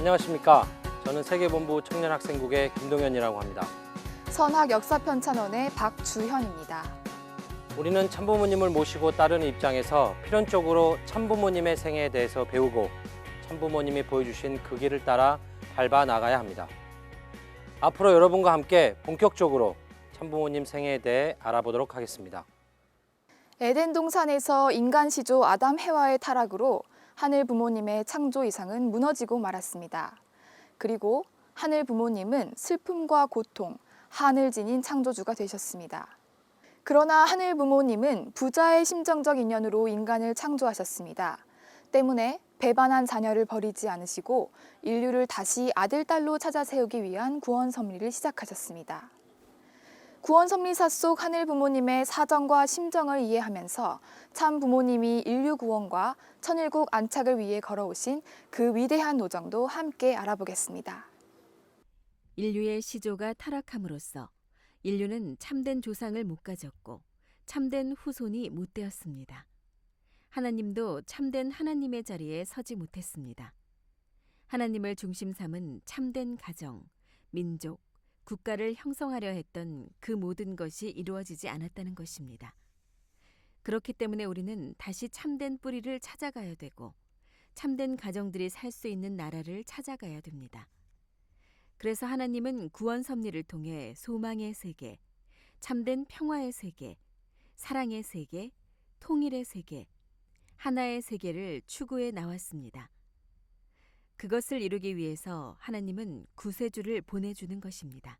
안녕하십니까. 저는 세계본부 청년학생국의 김동현이라고 합니다. 선학 역사편찬원의 박주현입니다. 우리는 참부모님을 모시고 따르는 입장에서 필연적으로 참부모님의 생애에 대해서 배우고 참부모님이 보여주신 그 길을 따라 밟아 나가야 합니다. 앞으로 여러분과 함께 본격적으로 참부모님 생애에 대해 알아보도록 하겠습니다. 에덴 동산에서 인간 시조 아담 해와의 타락으로 하늘 부모님의 창조 이상은 무너지고 말았습니다. 그리고 하늘 부모님은 슬픔과 고통, 한을 지닌 창조주가 되셨습니다. 그러나 하늘 부모님은 부자의 심정적 인연으로 인간을 창조하셨습니다. 때문에 배반한 자녀를 버리지 않으시고 인류를 다시 아들, 딸로 찾아 세우기 위한 구원 섭리를 시작하셨습니다. 구원 섭리사 속 하늘 부모님의 사정과 심정을 이해하면서 참 부모님이 인류 구원과 천일국 안착을 위해 걸어오신 그 위대한 노정도 함께 알아보겠습니다. 인류의 시조가 타락함으로써 인류는 참된 조상을 못 가졌고 참된 후손이 못 되었습니다. 하나님도 참된 하나님의 자리에 서지 못했습니다. 하나님을 중심 삼은 참된 가정, 민족, 국가를 형성하려 했던 그 모든 것이 이루어지지 않았다는 것입니다. 그렇기 때문에 우리는 다시 참된 뿌리를 찾아가야 되고 참된 가정들이 살 수 있는 나라를 찾아가야 됩니다. 그래서 하나님은 구원 섭리를 통해 소망의 세계, 참된 평화의 세계, 사랑의 세계, 통일의 세계, 하나의 세계를 추구해 나왔습니다. 그것을 이루기 위해서 하나님은 구세주를 보내주는 것입니다.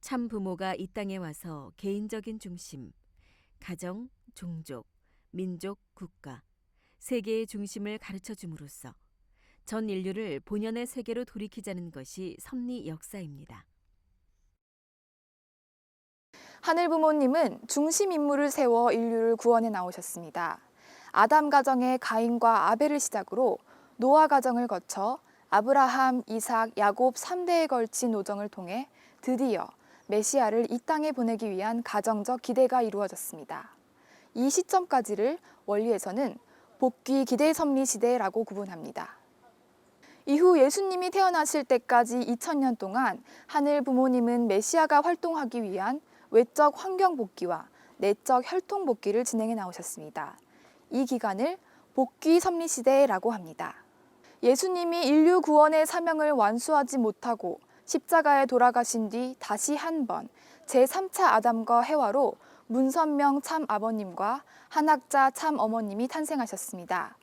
참 부모가 이 땅에 와서 개인적인 중심, 가정, 종족, 민족, 국가, 세계의 중심을 가르쳐 줌으로써 전 인류를 본연의 세계로 돌이키자는 것이 섭리 역사입니다. 하늘 부모님은 중심 인물을 세워 인류를 구원해 나오셨습니다. 아담 가정의 가인과 아벨을 시작으로 노아 가정을 거쳐 아브라함, 이삭, 야곱 3대에 걸친 노정을 통해 드디어 메시아를 이 땅에 보내기 위한 가정적 기대가 이루어졌습니다. 이 시점까지를 원리에서는 복귀 기대 섭리 시대라고 구분합니다. 이후 예수님이 태어나실 때까지 2000년 동안 하늘 부모님은 메시아가 활동하기 위한 외적 환경 복귀와 내적 혈통 복귀를 진행해 나오셨습니다. 이 기간을 복귀 섭리 시대라고 합니다. 예수님이 인류 구원의 사명을 완수하지 못하고 십자가에 돌아가신 뒤 다시 한 번 제3차 아담과 해와로 문선명 참 아버님과 한학자 참 어머님이 탄생하셨습니다.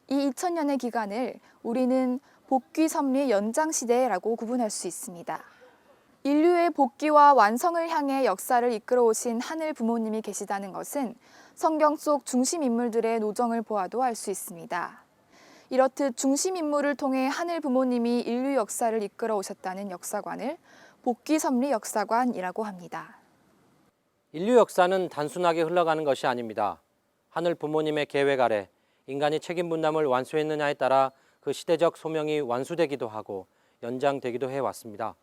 이 2000년의 기간을 우리는 복귀 섭리 연장 시대라고 구분할 수 있습니다. 인류의 복귀와 완성을 향해 역사를 이끌어 오신 하늘 부모님이 계시다는 것은 성경 속 중심 인물들의 노정을 보아도 알 수 있습니다. 이렇듯 중심 인물을 통해 하늘 부모님이 인류 역사를 이끌어 오셨다는 역사관을 복귀 섭리 역사관이라고 합니다. 인류 역사는 단순하게 흘러가는 것이 아닙니다. 하늘 부모님의 계획 아래 인간이 책임 분담을 완수했느냐에 따라 그 시대적 소명이 완수되기도 하고 연장되기도 해왔습니다.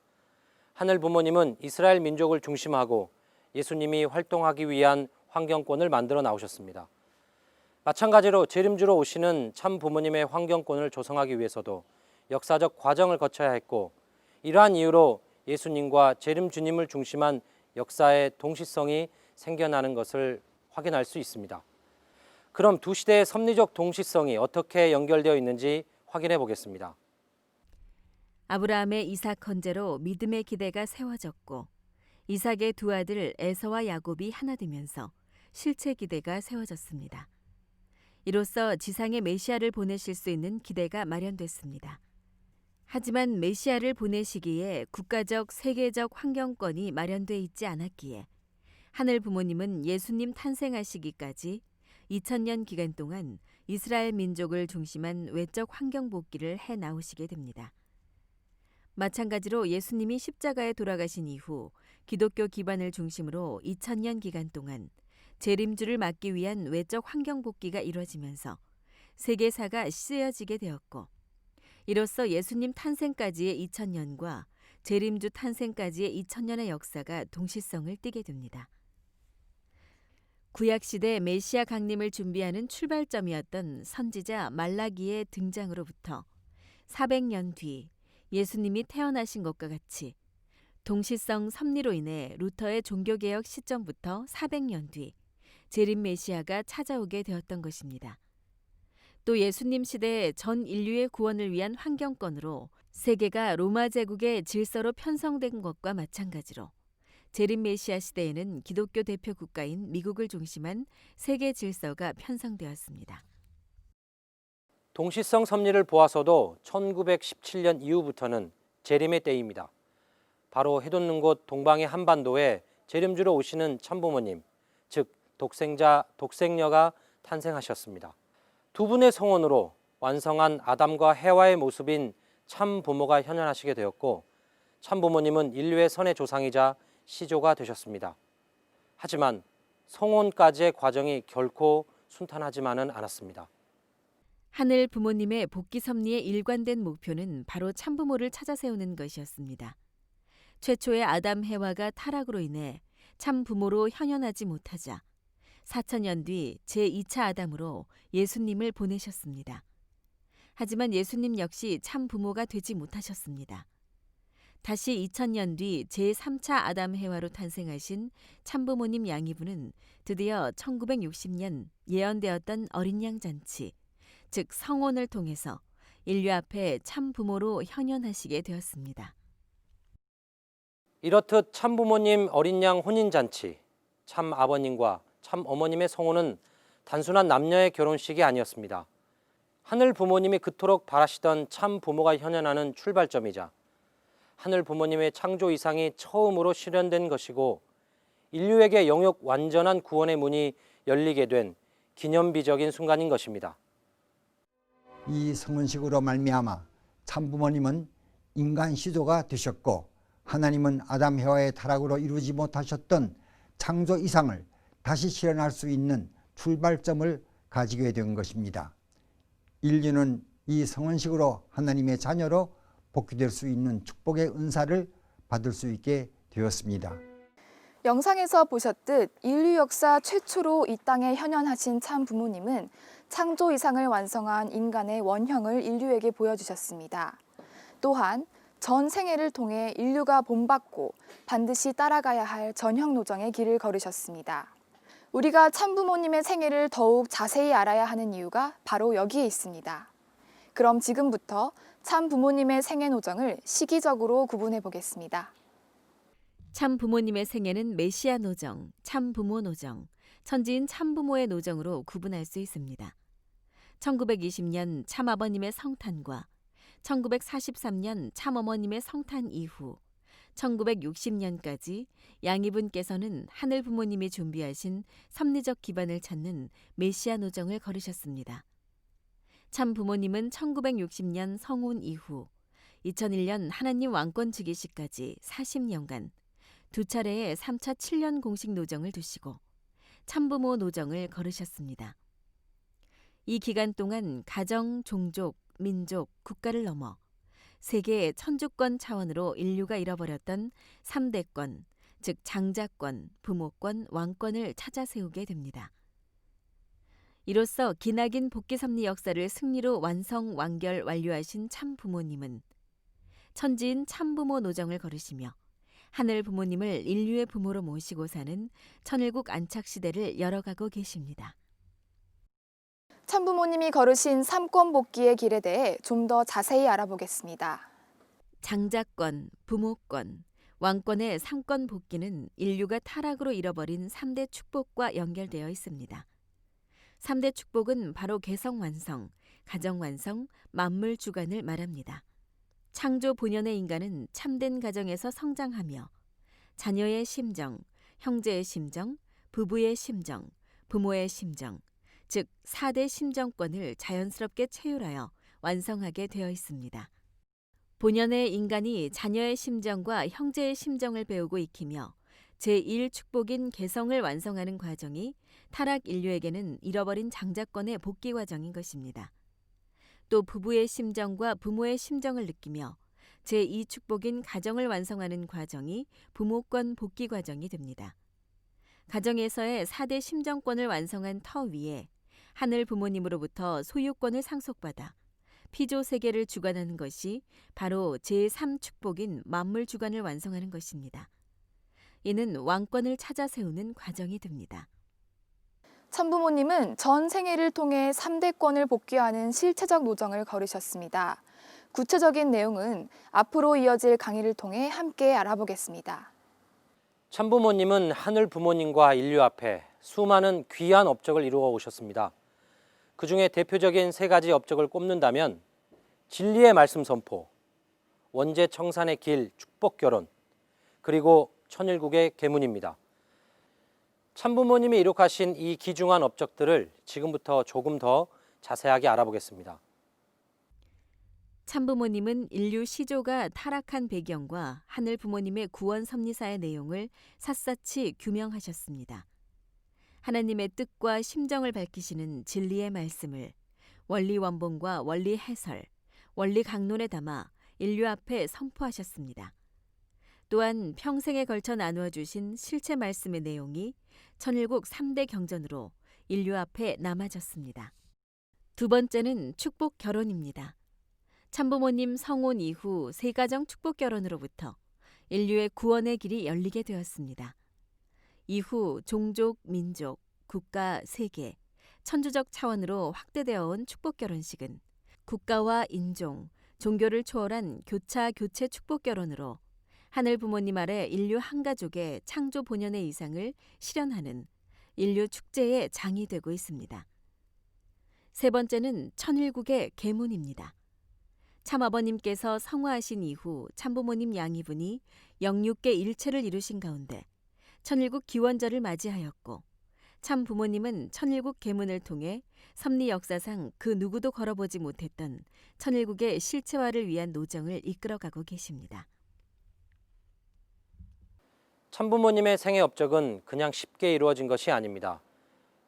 하늘 부모님은 이스라엘 민족을 중심하고 예수님이 활동하기 위한 환경권을 만들어 나오셨습니다. 마찬가지로 재림주로 오시는 참 부모님의 환경권을 조성하기 위해서도 역사적 과정을 거쳐야 했고 이러한 이유로 예수님과 재림주님을 중심한 역사의 동시성이 생겨나는 것을 확인할 수 있습니다. 그럼 두 시대의 섭리적 동시성이 어떻게 연결되어 있는지 확인해 보겠습니다. 아브라함의 이삭 건재로 믿음의 기대가 세워졌고 이삭의 두 아들 에서와 야곱이 하나 되면서 실체 기대가 세워졌습니다. 이로써 지상에 메시아를 보내실 수 있는 기대가 마련됐습니다. 하지만 메시아를 보내시기에 국가적, 세계적 환경권이 마련돼 있지 않았기에 하늘 부모님은 예수님 탄생하시기까지 2000년 기간 동안 이스라엘 민족을 중심한 외적 환경 복귀를 해 나오시게 됩니다. 마찬가지로 예수님이 십자가에 돌아가신 이후 기독교 기반을 중심으로 2000년 기간 동안 재림주를 막기 위한 외적 환경 복귀가 이루어지면서 세계사가 쓰여지게 되었고 이로써 예수님 탄생까지의 2000년과 재림주 탄생까지의 2000년의 역사가 동시성을 띠게 됩니다. 구약시대 메시아 강림을 준비하는 출발점이었던 선지자 말라기의 등장으로부터 400년 뒤 예수님이 태어나신 것과 같이 동시성 섭리로 인해 루터의 종교개혁 시점부터 400년 뒤 재림 메시아가 찾아오게 되었던 것입니다. 또 예수님 시대에 전 인류의 구원을 위한 환경권으로 세계가 로마 제국의 질서로 편성된 것과 마찬가지로 재림 메시아 시대에는 기독교 대표 국가인 미국을 중심한 세계 질서가 편성되었습니다. 동시성 섭리를 보아서도 1917년 이후부터는 재림의 때입니다. 바로 해돋는 곳 동방의 한반도에 재림주로 오시는 참부모님, 즉 독생녀가 탄생하셨습니다. 두 분의 성원으로 완성한 아담과 해와의 모습인 참부모가 현현하시게 되었고, 참부모님은 인류의 선의 조상이자 시조가 되셨습니다. 하지만 성혼까지의 과정이 결코 순탄하지만은 않았습니다. 하늘 부모님의 복귀 섭리의 일관된 목표는 바로 참부모를 찾아 세우는 것이었습니다. 최초의 아담 해와가 타락으로 인해 참부모로 현현하지 못하자 4,000년 뒤 제2차 아담으로 예수님을 보내셨습니다. 하지만 예수님 역시 참부모가 되지 못하셨습니다. 다시 2000년 뒤 제3차 아담 해와로 탄생하신 참부모님 양이분은 드디어 1960년 예언되었던 어린 양 잔치, 즉 성혼을 통해서 인류 앞에 참부모로 현현하시게 되었습니다. 이렇듯 참부모님 어린 양 혼인잔치, 참아버님과 참어머님의 성혼은 단순한 남녀의 결혼식이 아니었습니다. 하늘 부모님이 그토록 바라시던 참부모가 현현하는 출발점이자 하늘 부모님의 창조 이상이 처음으로 실현된 것이고, 인류에게 영육 완전한 구원의 문이 열리게 된 기념비적인 순간인 것입니다. 이 성혼식으로 말미암아 참부모님은 인간 시조가 되셨고, 하나님은 아담 해와의 타락으로 이루지 못하셨던 창조 이상을 다시 실현할 수 있는 출발점을 가지게 된 것입니다. 인류는 이 성혼식으로 하나님의 자녀로 복귀될 수 있는 축복의 은사를 받을 수 있게 되었습니다. 영상에서 보셨듯 인류 역사 최초로 이 땅에 현현하신 참 부모님은 창조 이상을 완성한 인간의 원형을 인류에게 보여주셨습니다. 또한 전 생애를 통해 인류가 본받고 반드시 따라가야 할 전형 노정의 길을 걸으셨습니다. 우리가 참부모님의 생애를 더욱 자세히 알아야 하는 이유가 바로 여기에 있습니다. 그럼 지금부터 참부모님의 생애 노정을 시기적으로 구분해 보겠습니다. 참부모님의 생애는 메시아 노정, 참부모 노정, 천지인 참부모의 노정으로 구분할 수 있습니다. 1920년 참아버님의 성탄과 1943년 참어머님의 성탄 이후 1960년까지 양이분께서는 하늘 부모님이 준비하신 섭리적 기반을 찾는 메시아 노정을 걸으셨습니다. 참 부모님은 1960년 성혼 이후 2001년 하나님 왕권 즉위시까지 40년간 두 차례의 3차 7년 공식 노정을 두시고 참부모 노정을 걸으셨습니다. 이 기간 동안 가정, 종족, 민족, 국가를 넘어 세계의 천주권 차원으로 인류가 잃어버렸던 3대권, 즉 장자권, 부모권, 왕권을 찾아 세우게 됩니다. 이로써 기나긴 복귀 섭리 역사를 승리로 완료하신 참 부모님은 천지인 참부모 노정을 걸으시며 하늘 부모님을 인류의 부모로 모시고 사는 천일국 안착 시대를 열어가고 계십니다. 참부모님이 걸으신 삼권 복귀의 길에 대해 좀 더 자세히 알아보겠습니다. 장자권, 부모권, 왕권의 3권 복귀는 인류가 타락으로 잃어버린 3대 축복과 연결되어 있습니다. 3대 축복은 바로 개성 완성, 가정 완성, 만물 주관을 말합니다. 창조 본연의 인간은 참된 가정에서 성장하며 자녀의 심정, 형제의 심정, 부부의 심정, 부모의 심정, 즉 4대 심정권을 자연스럽게 체휼하여 완성하게 되어 있습니다. 본연의 인간이 자녀의 심정과 형제의 심정을 배우고 익히며 제1축복인 개성을 완성하는 과정이 타락 인류에게는 잃어버린 장자권의 복귀 과정인 것입니다. 또 부부의 심정과 부모의 심정을 느끼며 제2축복인 가정을 완성하는 과정이 부모권 복귀 과정이 됩니다. 가정에서의 4대 심정권을 완성한 터 위에 하늘 부모님으로부터 소유권을 상속받아 피조 세계를 주관하는 것이 바로 제3축복인 만물주관을 완성하는 것입니다. 이는 왕권을 찾아 세우는 과정이 됩니다. 참부모님은 전 생애를 통해 3대권을 복귀하는 실체적 노정을 걸으셨습니다. 구체적인 내용은 앞으로 이어질 강의를 통해 함께 알아보겠습니다. 참부모님은 하늘 부모님과 인류 앞에 수많은 귀한 업적을 이루어 오셨습니다. 그 중에 대표적인 3가지 업적을 꼽는다면 진리의 말씀 선포, 원죄 청산의 길 축복 결혼, 그리고 천일국의 계문입니다. 참부모님이 이룩하신 이 귀중한 업적들을 지금부터 조금 더 자세하게 알아보겠습니다. 참부모님은 인류 시조가 타락한 배경과 하늘 부모님의 구원 섭리사의 내용을 샅샅이 규명하셨습니다. 하나님의 뜻과 심정을 밝히시는 진리의 말씀을 원리 원본과 원리 해설, 원리 강론에 담아 인류 앞에 선포하셨습니다. 또한 평생에 걸쳐 나누어 주신 실체 말씀의 내용이 천일국 3대 경전으로 인류 앞에 남아졌습니다. 두 번째는 축복 결혼입니다. 참부모님 성혼 이후 세가정 축복 결혼으로부터 인류의 구원의 길이 열리게 되었습니다. 이후 종족, 민족, 국가, 세계, 천주적 차원으로 확대되어 온 축복 결혼식은 국가와 인종, 종교를 초월한 교차 교체 축복 결혼으로 하늘 부모님 아래 인류 한 가족의 창조 본연의 이상을 실현하는 인류 축제의 장이 되고 있습니다. 세 번째는 천일국의 계문입니다. 참아버님께서 성화하신 이후 참부모님 양이분이 영육계 일체를 이루신 가운데 천일국 기원절을 맞이하였고 참부모님은 천일국 계문을 통해 섭리 역사상 그 누구도 걸어보지 못했던 천일국의 실체화를 위한 노정을 이끌어가고 계십니다. 참부모님의 생애 업적은 그냥 쉽게 이루어진 것이 아닙니다.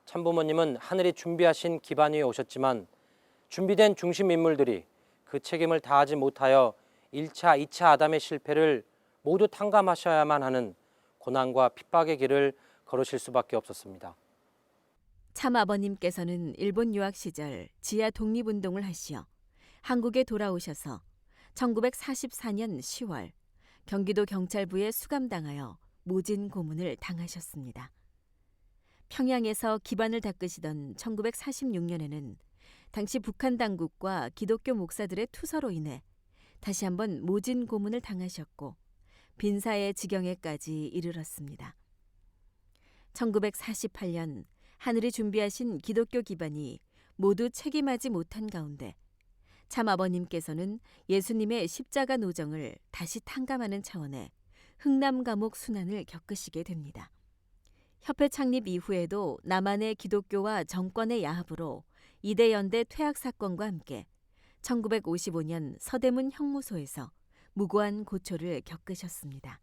참부모님은 하늘이 준비하신 기반 위에 오셨지만 준비된 중심 인물들이 그 책임을 다하지 못하여 1차, 2차 아담의 실패를 모두 탕감하셔야만 하는 고난과 핍박의 길을 걸으실 수밖에 없었습니다. 참아버님께서는 일본 유학 시절 지하 독립운동을 하시어 한국에 돌아오셔서 1944년 10월 경기도 경찰부에 수감당하여 모진 고문을 당하셨습니다. 평양에서 기반을 닦으시던 1946년에는 당시 북한 당국과 기독교 목사들의 투서로 인해 다시 한번 모진 고문을 당하셨고 빈사의 지경에까지 이르렀습니다. 1948년 하늘이 준비하신 기독교 기반이 모두 책임하지 못한 가운데 참아버님께서는 예수님의 십자가 노정을 다시 탕감하는 차원의 흥남 감옥 순환을 겪으시게 됩니다. 협회 창립 이후에도 남한의 기독교와 정권의 야합으로 이대연대 퇴학 사건과 함께 1955년 서대문 형무소에서 무고한 고초를 겪으셨습니다.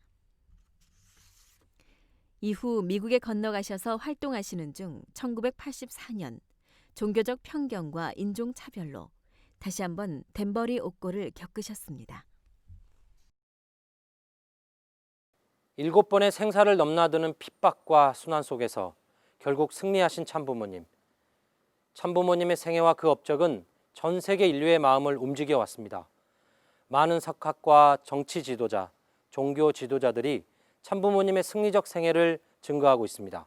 이후 미국에 건너가셔서 활동하시는 중 1984년 종교적 편견과 인종차별로 다시 한번 덴버리 옥고를 겪으셨습니다. 7번의 생사를 넘나드는 핍박과 순환 속에서 결국 승리하신 참부모님. 참부모님의 생애와 그 업적은 전 세계 인류의 마음을 움직여 왔습니다. 많은 석학과 정치 지도자, 종교 지도자들이 참부모님의 승리적 생애를 증거하고 있습니다.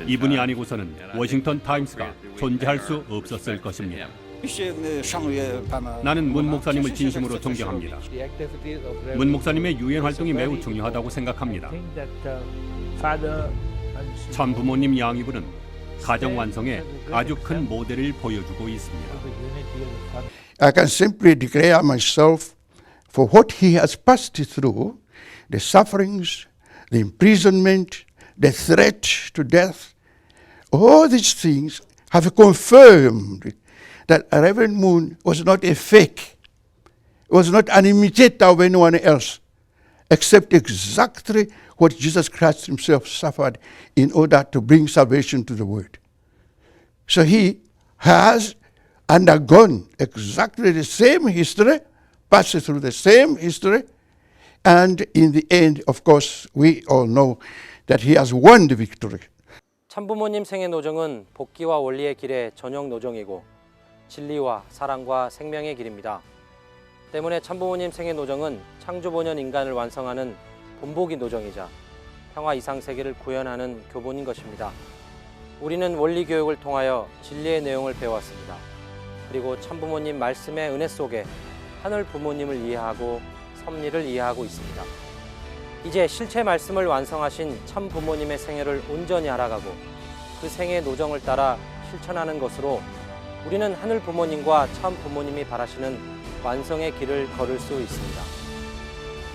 이분이 아니고서는 워싱턴 타임스가 존재할 수 없었을 것입니다. 나는 문 목사님을 진심으로 존경합니다. 문 목사님의 유엔 활동이 매우 중요하다고 생각합니다. 참 부모님 양이분은 가정 완성에 아주 큰 모델을 보여주고 있습니다. I can simply declare myself for what he has passed through, the sufferings, the imprisonment, the threat to death. All these things have confirmed that Reverend Moon was not a fake, was not an imitator of anyone else, except exactly what Jesus Christ himself suffered in order to bring salvation to the world. So he has undergone exactly the same history, passed through the same history, and in the end, of course, we all know that he has won the victory. 참부모님 생애 노정은 복귀와 원리의 길의 전형 노정이고 진리와 사랑과 생명의 길입니다. 때문에 참부모님 생애 노정은 창조본연 인간을 완성하는 본보기 노정이자 평화 이상세계를 구현하는 교본인 것입니다. 우리는 원리 교육을 통하여 진리의 내용을 배웠습니다. 그리고 참부모님 말씀의 은혜 속에 하늘 부모님을 이해하고 섭리를 이해하고 있습니다. 이제 실체 말씀을 완성하신 참 부모님의 생애를 온전히 알아가고 그 생애 노정을 따라 실천하는 것으로 우리는 하늘 부모님과 참 부모님이 바라시는 완성의 길을 걸을 수 있습니다.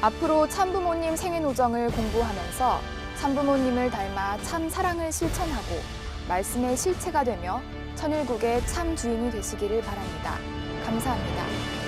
앞으로 참부모님 생애 노정을 공부하면서 참부모님을 닮아 참 사랑을 실천하고 말씀의 실체가 되며 천일국의 참 주인이 되시기를 바랍니다. 감사합니다.